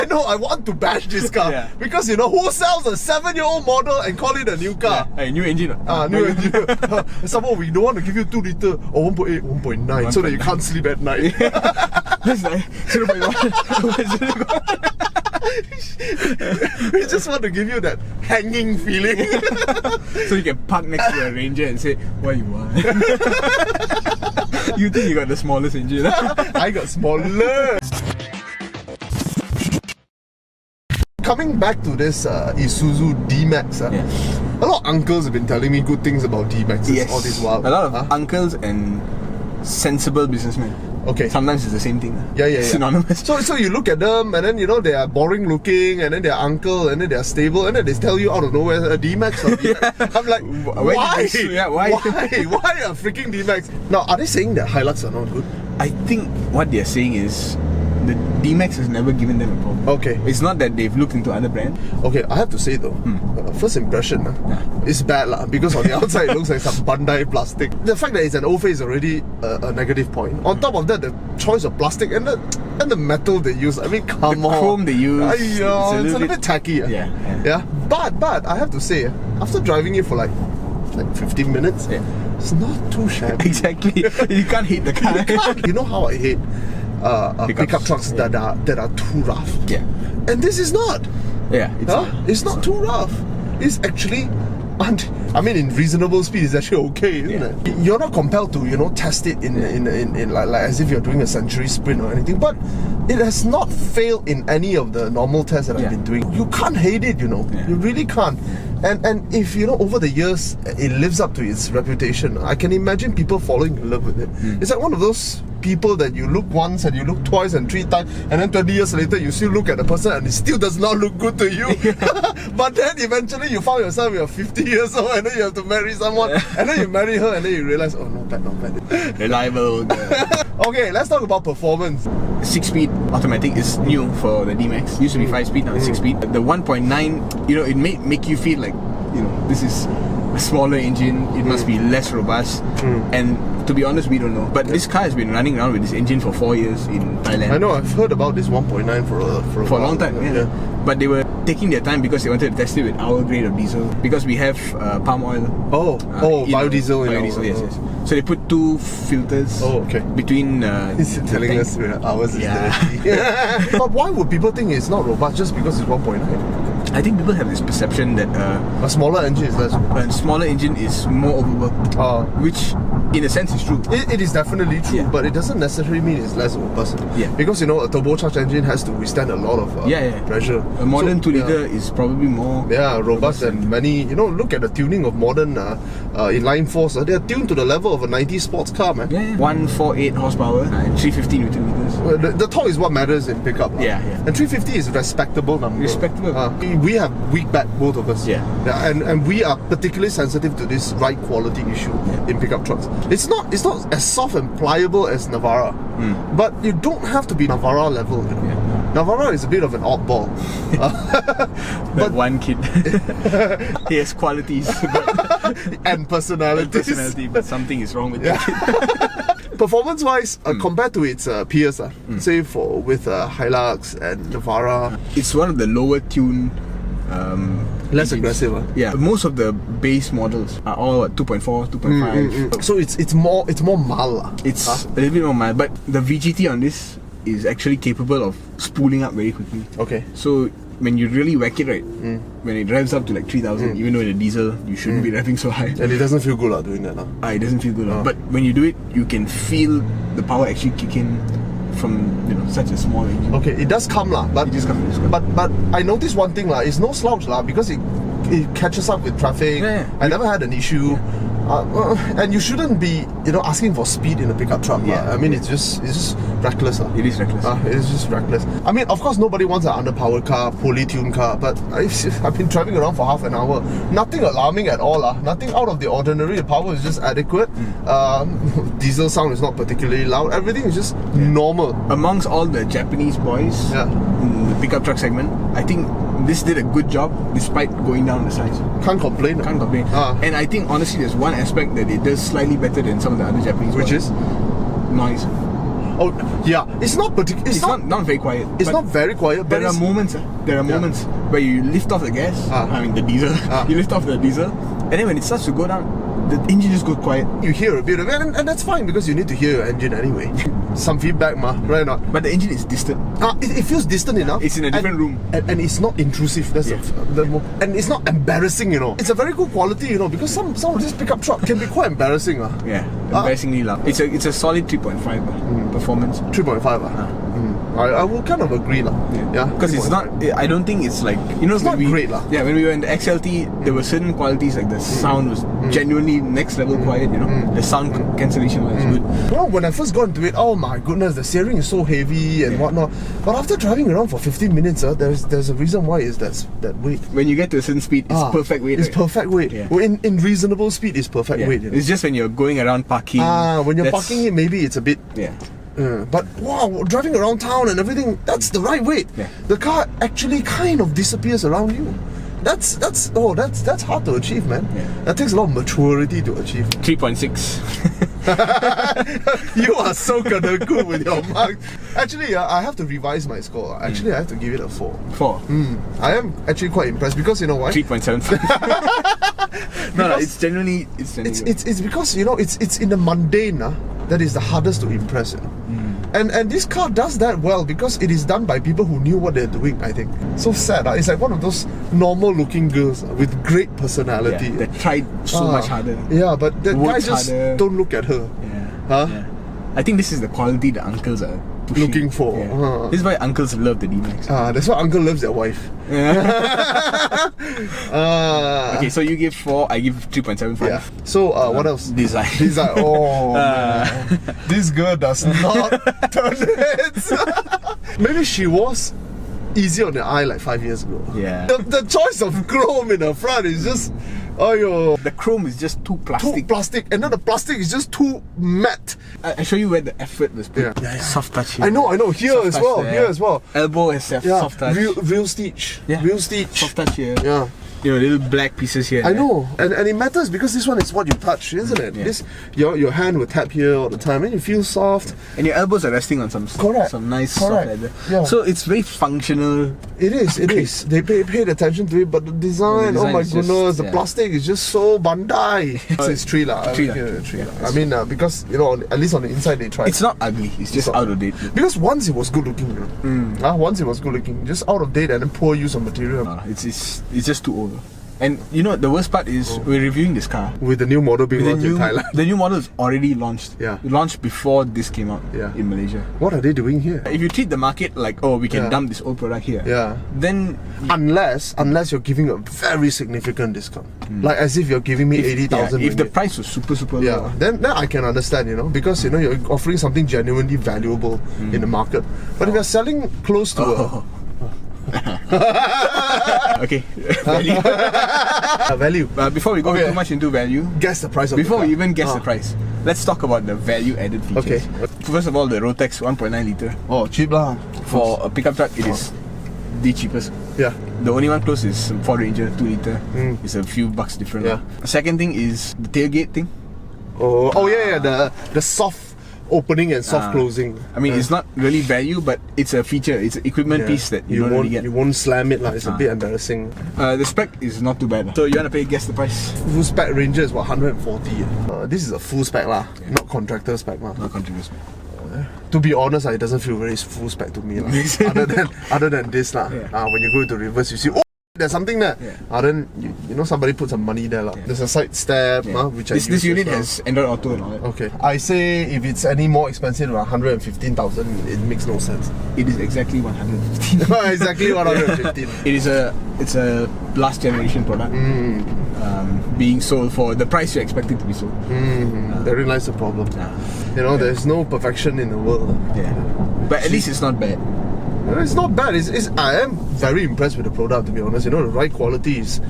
I know, I want to bash this car. Yeah. Because you know, who sells a 7-year-old model and call it a new car? Yeah. Hey, new engine. New engine. Somehow we don't want to give you 2 litre or 1.8, 1.9 so that you can't sleep at night. That's like 0.1. We just want to give you that hanging feeling. So you can park next to a Ranger and say, what you want? You think you got the smallest engine? I got smaller. Coming back to this Isuzu D-Max, a lot of uncles have been telling me good things about D-Maxes all this while. A lot of uncles and sensible businessmen. Okay. Sometimes it's the same thing. Yeah. Synonymous. So you look at them and then you know they are boring looking and then they're uncle and then they're stable and then they tell you out of nowhere a D-Max or D-Max. I'm like, why? Why? Why a freaking D-Max? Now, are they saying that Hilux are not good? I think what they're saying is the D-Max has never given them a problem. Okay. It's not that they've looked into other brands. Okay, I have to say though, first impression is bad because on the outside it looks like some Bandai plastic. The fact that it's an O-face is already a negative point. On top of that, the choice of plastic and the metal they use, I mean, come on. The chrome they use, it's a little bit tacky. Yeah. But I have to say, after driving it for like 15 minutes, it's not too shabby. Exactly. You can't hate the car. You know how I hate pickup trucks that are too rough. Yeah. And this is not. Yeah. It's not too rough. It's actually, I mean, in reasonable speed, it's actually okay, isn't it? You're not compelled to, test it in like as if you're doing a century sprint or anything. But it has not failed in any of the normal tests that I've been doing. You can't hate it, You really can't. And if over the years it lives up to its reputation, I can imagine people falling in love with it. It's like one of those people that you look once and you look twice and 3 times, and then 20 years later you still look at the person and it still does not look good to you. But then eventually you found yourself, you're 50 years old and then you have to marry someone, and then you marry her and then you realize, oh, not bad. Reliable. Okay, let's talk about performance. 6-speed automatic is new for the D-Max. Used to be 5-speed, now it's 6-speed. The 1.9, it may make you feel like, this is a smaller engine, it must be less robust. And to be honest, we don't know. But this car has been running around with this engine for 4 years in Thailand. I know, I've heard about this 1.9 for a a long time. Yeah. But they were taking their time because they wanted to test it with our grade of diesel. Because we have palm oil. Biodiesel. Biodiesel, yes. So they put 2 filters between... He's telling us ours is dirty. But why would people think it's not robust just because it's 1.9? I think people have this perception that a smaller engine is less robust. A smaller engine is more overworked, which in a sense is true. It is definitely true, but it doesn't necessarily mean it's less robust. Because a turbocharged engine has to withstand a lot of pressure. A modern 2-litre is probably more robust than many. Look at the tuning of modern inline fours. They're tuned to the level of a 90s sports car, man. 148 horsepower and 350 Newton meters. The torque is what matters in pickup. And 350 is a respectable number. We have weak back, both of us. And we are particularly sensitive to this ride quality issue in pickup trucks. It's not as soft and pliable as Navara, but you don't have to be Navara level. Navara is a bit of an oddball. But one kid, he has qualities and personality, but something is wrong with that kid. Performance-wise, compared to its peers, say with Hilux and Navara, it's one of the lower tuned. Less aggressive. Most of the base models are all 2.4, 2.5. So it's more mild. It's a little bit more mild, but the VGT on this is actually capable of spooling up very quickly. Okay. So when you really whack it when it revs up to like 3,000, even though in a diesel you shouldn't be revving so high. And it doesn't feel good doing that. It doesn't feel good. But when you do it, you can feel the power actually kick in from such a small engine. Okay, it does come but it just comes. But I noticed one thing it's no slouch because it catches up with traffic. I never had an issue. And you shouldn't be asking for speed in a pickup truck. I mean it's just reckless. It is reckless. It is just reckless. I mean, of course nobody wants an underpowered car, poorly tuned car, but I've been driving around for half an hour. Nothing alarming at all. Nothing out of the ordinary. The power is just adequate. Diesel sound is not particularly loud. Everything is just normal. Amongst all the Japanese boys in the pickup truck segment, I think this did a good job despite going down the size. Can't complain. And I think honestly there's one aspect that it does slightly better than some of the other Japanese boys. Which is? Noise. Oh, yeah. It's not particular. It's not very quiet. It's not very quiet. But there are moments. There are moments where you lift off the gas. I mean the diesel. You lift off the diesel, and then when it starts to go down, the engine just goes quiet. You hear a bit of it, and that's fine because you need to hear your engine anyway. Some feedback, right or not? But the engine is distant. It feels distant enough. It's in a different room. And it's not intrusive. That's and it's not embarrassing, It's a very good quality, because some of this pickup truck can be quite embarrassing. Yeah, embarrassingly loud. It's a solid 3.5 performance. 3.5 I will kind of agree because it's not. I don't think it's like it's not great Yeah, when we were in the XLT, there were certain qualities like the sound was genuinely next level quiet. The sound cancellation was good. Well, when I first got into it, oh my goodness, the steering is so heavy and whatnot. But after driving around for 15 minutes, there's a reason why is that weight. When you get to a certain speed, it's perfect weight. It's perfect weight. Well, in reasonable speed, it's perfect weight. It's just when you're going around parking. When you're parking it, maybe it's a bit. But wow, driving around town and everything, that's the right weight. The car actually kind of disappears around you. That's hard to achieve, man. That takes a lot of maturity to achieve. 3.6. You are so good with your marks. Actually, I have to revise my score. Actually, I have to give it a 4. 4. I am actually quite impressed because you know why? 3.75. No, it's genuinely it's because it's in the mundane that is the hardest to impress. And this car does that well because it is done by people who knew what they're doing, I think. So sad. It's like one of those normal looking girls with great personality. That tried so much harder. Yeah, but the guys just don't look at her. I think this is the quality the uncles are looking for. This is why uncles love the D-Max. That's why uncle loves their wife. Okay, so you give 4, I give 3.75. So what else? Design. Oh man. This girl does not turn heads. Maybe she was easy on the eye like 5 years ago. The choice of chrome in the front is just the chrome is just too plastic. Too plastic, and then the plastic is just too matte. I show you where the effort was put. Soft touch here. I know. Here as well. Elbow has soft touch. Real stitch. Real stitch. Soft touch here. Yeah. Little black pieces here. I know, and it matters because this one is what you touch, isn't it? This your hand will tap here all the time, and you feel soft. And your elbows are resting on some nice soft leather. So it's very functional. It is. They paid attention to it, but the design, oh my goodness, the plastic is just so Bandai. It's 3 lah. I mean, because at least on the inside they tried. It's not ugly. It's just out of date. Because once it was good looking, once it was good looking, just out of date and then poor use of material. It's just too old. And the worst part is we're reviewing this car with the new model being launched in Thailand. The new model is already launched. It launched before this came out in Malaysia. What are they doing here? If you treat the market like, we can dump this old product here, then unless you're giving a very significant discount, like as if you're giving me 80,000. If the price was super low, then I can understand, because you're offering something genuinely valuable in the market. But if you're selling close to okay, value. Value. Before we go too much into value, guess the price of before the car. we even guess the price, let's talk about the value added features. First of all, the Rotex 1.9 litre. Oh, cheap lah. For a pickup truck, it is the cheapest. The only one close is Ford Ranger 2 litre. It's a few bucks different. Second thing is the tailgate thing. The soft opening and soft closing. I mean, it's not really value, but it's a feature. It's an equipment piece that you don't really get. You won't slam it lah. It's a bit embarrassing. The spec is not too bad. So you want to guess the price? Full spec Ranger is 140. This is a full spec lah, not contractor spec lah. Not contractor spec. To be honest, it doesn't feel very full spec to me lah. other than this lah. When you go into reverse, you see there's something there. Then somebody put some money there lah. There's a side step which this unit has Android Auto and all that. Okay, I say if it's any more expensive than 115,000, it makes no sense. It is exactly 115. Exactly 115. It's a last generation product being sold for the price you expect it to be sold. Therein lies the problem. There's no perfection in the world. But at least it's not bad. It's not bad. I am very impressed with the product, to be honest. The ride quality is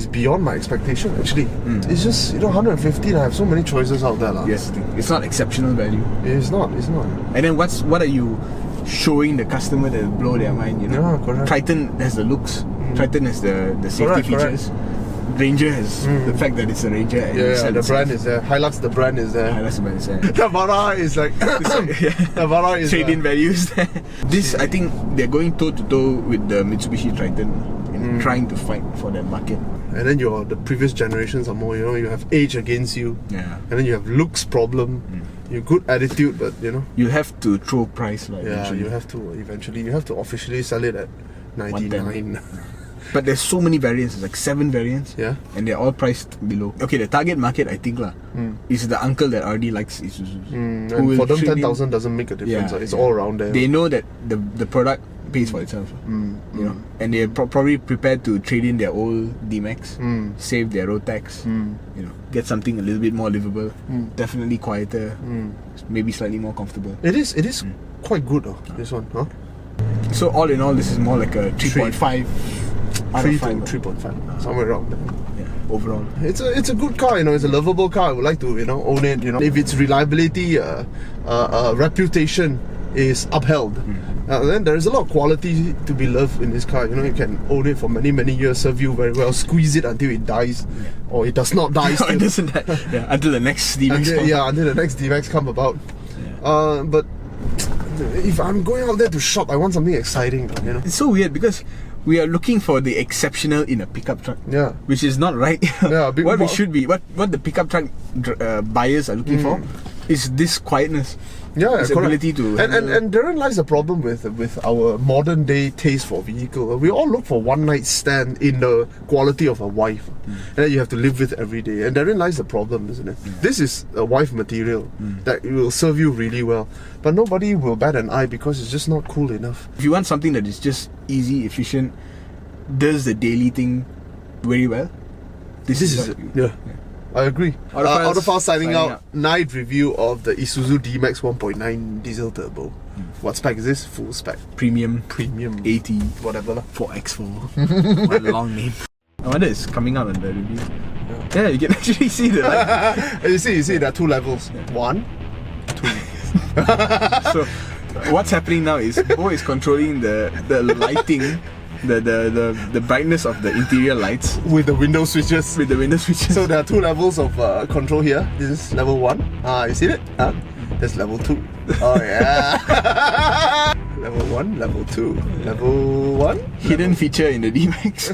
beyond my expectation actually. It's just 115. I have so many choices out there. Yes, it's not exceptional value. It's not. And then what are you showing the customer that blow their mind? Correct. Triton has the looks. Triton has the safety features. Ranger has the fact that it's a Ranger. And the brand is there. Hilux, the brand is there. Hilux, the brand is there. Navara is like Navara is trade-in values. This, I think, they're going toe to toe with the Mitsubishi Triton in trying to fight for that market. And then the previous generations are more, you have age against you. Yeah. And then you have looks problem. You good attitude, but you have to throw price like. Yeah, you have to eventually. You have to officially sell it at 99. But there's so many variants, there's like 7 variants. Yeah. And they're all priced below. Okay, the target market, I think is the uncle that already likes Isuzu. And for them 10,000 doesn't make a difference. It's all around there. They know that the product pays for itself. You know, and they're probably prepared to trade in their old D-Max, save their road tax, you know, get something a little bit more livable, definitely quieter, maybe slightly more comfortable. It is quite good this one, huh? So all in all, this is more like a 3.5 3 to 3.5, somewhere around there. Yeah, overall. It's a good car, it's a lovable car. I would like to, own it, If its reliability, reputation is upheld, then there is a lot of quality to be loved in this car. You can own it for many, many years, serve you very well, squeeze it until it dies, or it does not die. It doesn't die. Until the next D-Max comes. Until the next D-Max come about. But if I'm going out there to shop, I want something exciting, It's so weird because we are looking for the exceptional in a pickup truck. Yeah. Which is not right. What we should be, what the pickup truck buyers are looking for is this quietness. Yeah, this ability to and therein lies the problem with our modern day taste for vehicle. We all look for one night stand in the quality of a wife, and you have to live with every day. And therein lies the problem, isn't it? This is a wife material that will serve you really well, but nobody will bat an eye because it's just not cool enough. If you want something that is just easy, efficient, does the daily thing very well, this is it. Yeah. I agree. Autophiles signing out. Night review of the Isuzu D-Max 1.9 diesel turbo. What spec is this? Full spec. Premium 80 whatever 4X4. What a long name. I wonder it's coming out on the review. Yeah, you can actually see the you see there are 2 levels. 1, 2. So what's happening now is Bo is controlling the lighting, the brightness of the interior lights with the window switches. So there are 2 levels of control here. This is level 1. You see it? That's level 2. Oh yeah. Level 1, level 2, level 1. Hidden feature in the D-Max.